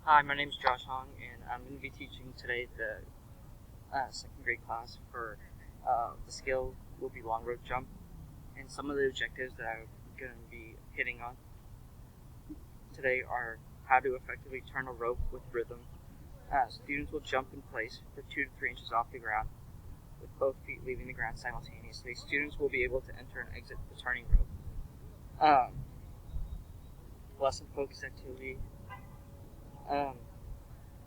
Hi, my name is Josh Hong, and I'm going to be teaching today the second grade class for the skill will be long rope jump, and some of the objectives that I'm going to be hitting on today are how to effectively turn a rope with rhythm. Students will jump in place for 2 to 3 inches off the ground, with both feet leaving the ground simultaneously. Students will be able to enter and exit the turning rope. Lesson focused activity.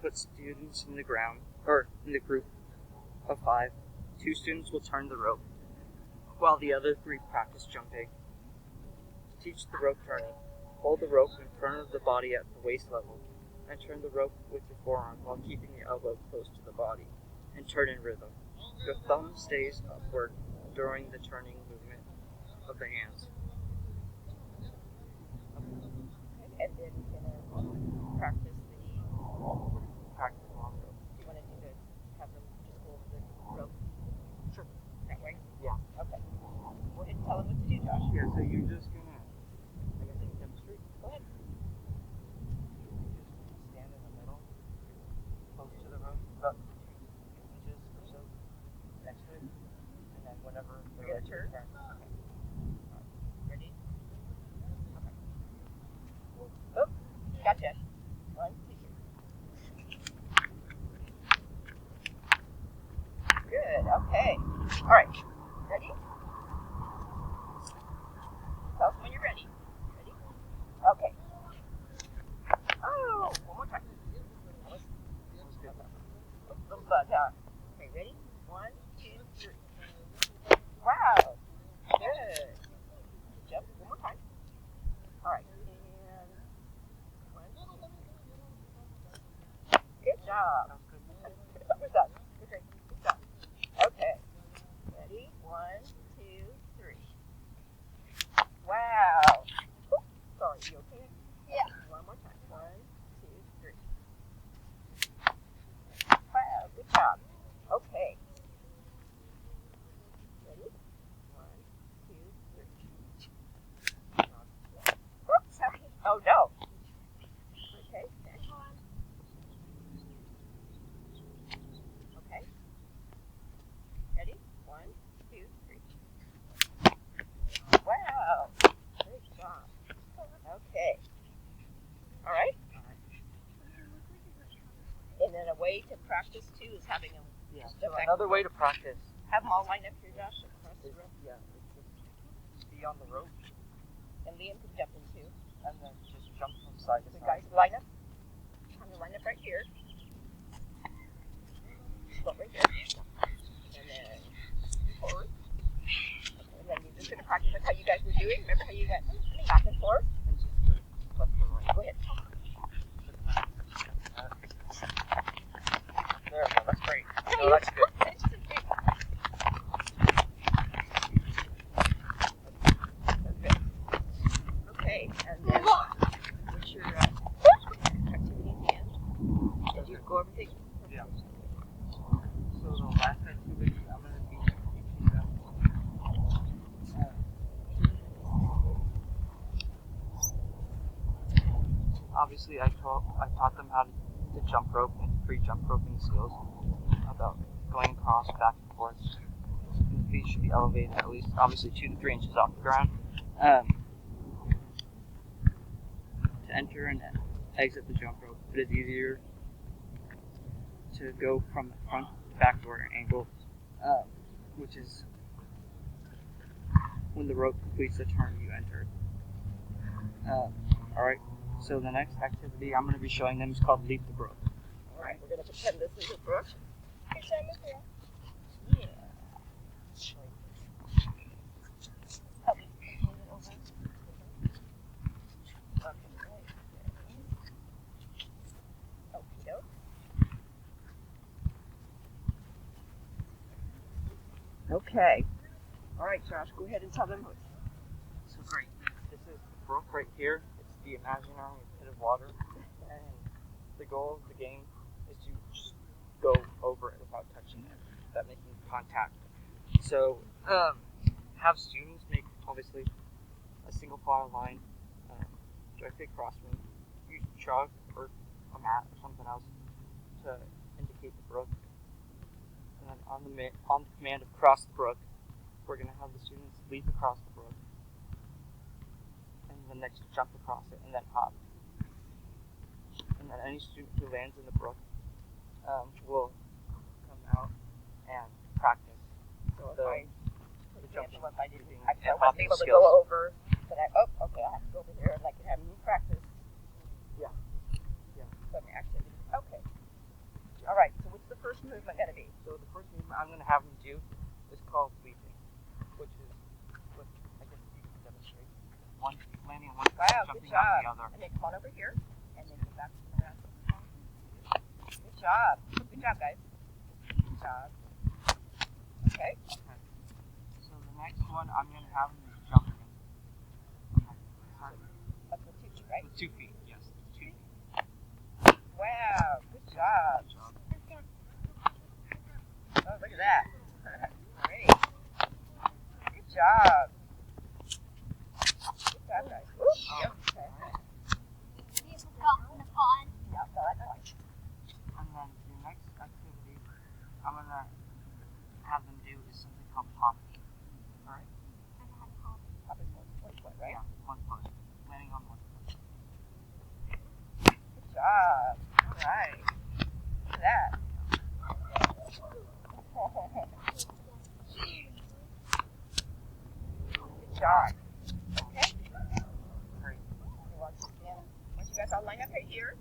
Put students in the ground, or in the group of 5. 2 students will turn the rope, while the other 3 practice jumping. To teach the rope turning, hold the rope in front of the body at the waist level, and turn the rope with your forearm while keeping your elbow close to the body, and turn in rhythm. Your thumb stays upward during the turning movement of the hands. And then we're gonna practice Practice long rope. do you want to have them just go over the rope? Sure. That way? Yeah. Okay. Go ahead and tell them what to do, Josh. Yeah, so you're just gonna, I guess I can demonstrate. Go ahead. Just stand in the middle, close to the rope, about 2 inches or so next to it, and then whenever You're gonna turn? Okay. Ready? Okay. Oh, gotcha. 1, 2. Good. Okay. All right. Ready? Tell us when you're ready. Ready? Okay. Oh, one more time. That was a little buzz, huh? Okay, ready? 1, 2, 3. Wow. Good. Jump one more time. All right. And 1, 2, 3. Good job. What's that? Okay. Good job. Okay. Ready? 1, 2, 3. Wow. Oops, sorry. You okay? Yeah. One more time. 1, 2, 3. Wow. Good job. Okay. Ready? 1, 2, 3. Oops, sorry. Oh no. Okay. Next one. Okay. Ready? 1, 2, 3. Wow. Great job. Okay. All right. And then a way to practice too is having them. Yeah. Just So effect- another way to practice Have them all lined up here, Josh, across the is room. just be on the rope And Liam can jump in too. and then just jump from side to The side. guys line up. I'm gonna line up right here. Go right there. And then forward. Okay, and then you're just gonna practice like how you guys were doing. Remember how you went back and forth? And just go left or right. Go ahead. There we go. That's great. No, that's good. Okay, and then what's your activity at the end? Did you go over things? Yeah. So the last activity I'm going to be teaching them. Obviously, I taught them how to jump rope and free jump roping skills. About going across, back and forth. And the feet should be elevated at least, obviously, 2 to 3 inches off the ground. To enter and exit the jump rope, it is easier to go from the front to backward angle, which is when the rope completes the turn you enter. Alright, so the next activity I'm going to be showing them is called Leap the Brook. Alright, we're gonna pretend this is a brook. Hey, Sam, is there? Yeah. Help me. Move it over. Okay, right there. Okey-doke. Okay. Alright, Josh, go ahead and tell them. So great. This is the brook right here. It's the imaginary pit of water. And the goal of the game is to just go over it without touching it, without making contact. So, have students make, obviously, a single file line directly across from you. Use chalk or a a mat or something else to indicate the brook. And then on the command of cross the brook, we're going to have the students leap across the brook, and the next jump across it, and then hop. And then any student who lands in the brook will come out and practice So the jumping. If I didn't, and I wasn't hopping able to skills. go over. But okay, I have to go over here and like have me practice. Yeah. Yeah. Some activity. Okay. All right. So what's the first movement gonna be? So the first movement I'm going to have them do is called leaping, which is what I guess you can demonstrate. One landing on one foot, Wow, jumping good on job. the other. And then come on over here, and then go back to the last one. Good job. Good job, guys. Good job. Okay. Okay. So the next one I'm going to have them is jumping. Okay. That's the teacher, right? With 2 feet, yes. 2 feet. Wow. Good job. Good job. Oh, look at that. Great. Good job. Good job, guys. Ooh, yep. Okay. Yeah, so that's fine. And then the next activity I'm going to have them do is something called hopping. Alright? Probably one foot, right? Yeah, 1 foot. Landing on 1 foot. Good job. All right. Look at that. Good job. Okay. Great. Once you guys all line up right here.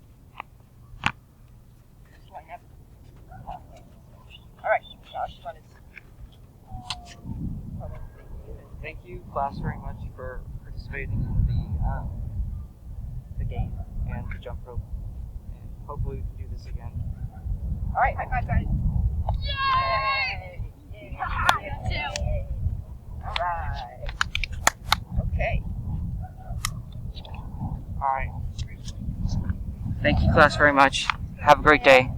Just line up. All right. Josh, on his. Thank you, class, very much for participating in the game and the jump rope. And hopefully we can do this again. All right. High five, guys. Yay! Yay! Yay! All right. Okay. All right. Thank you, class, very much. Have a great day.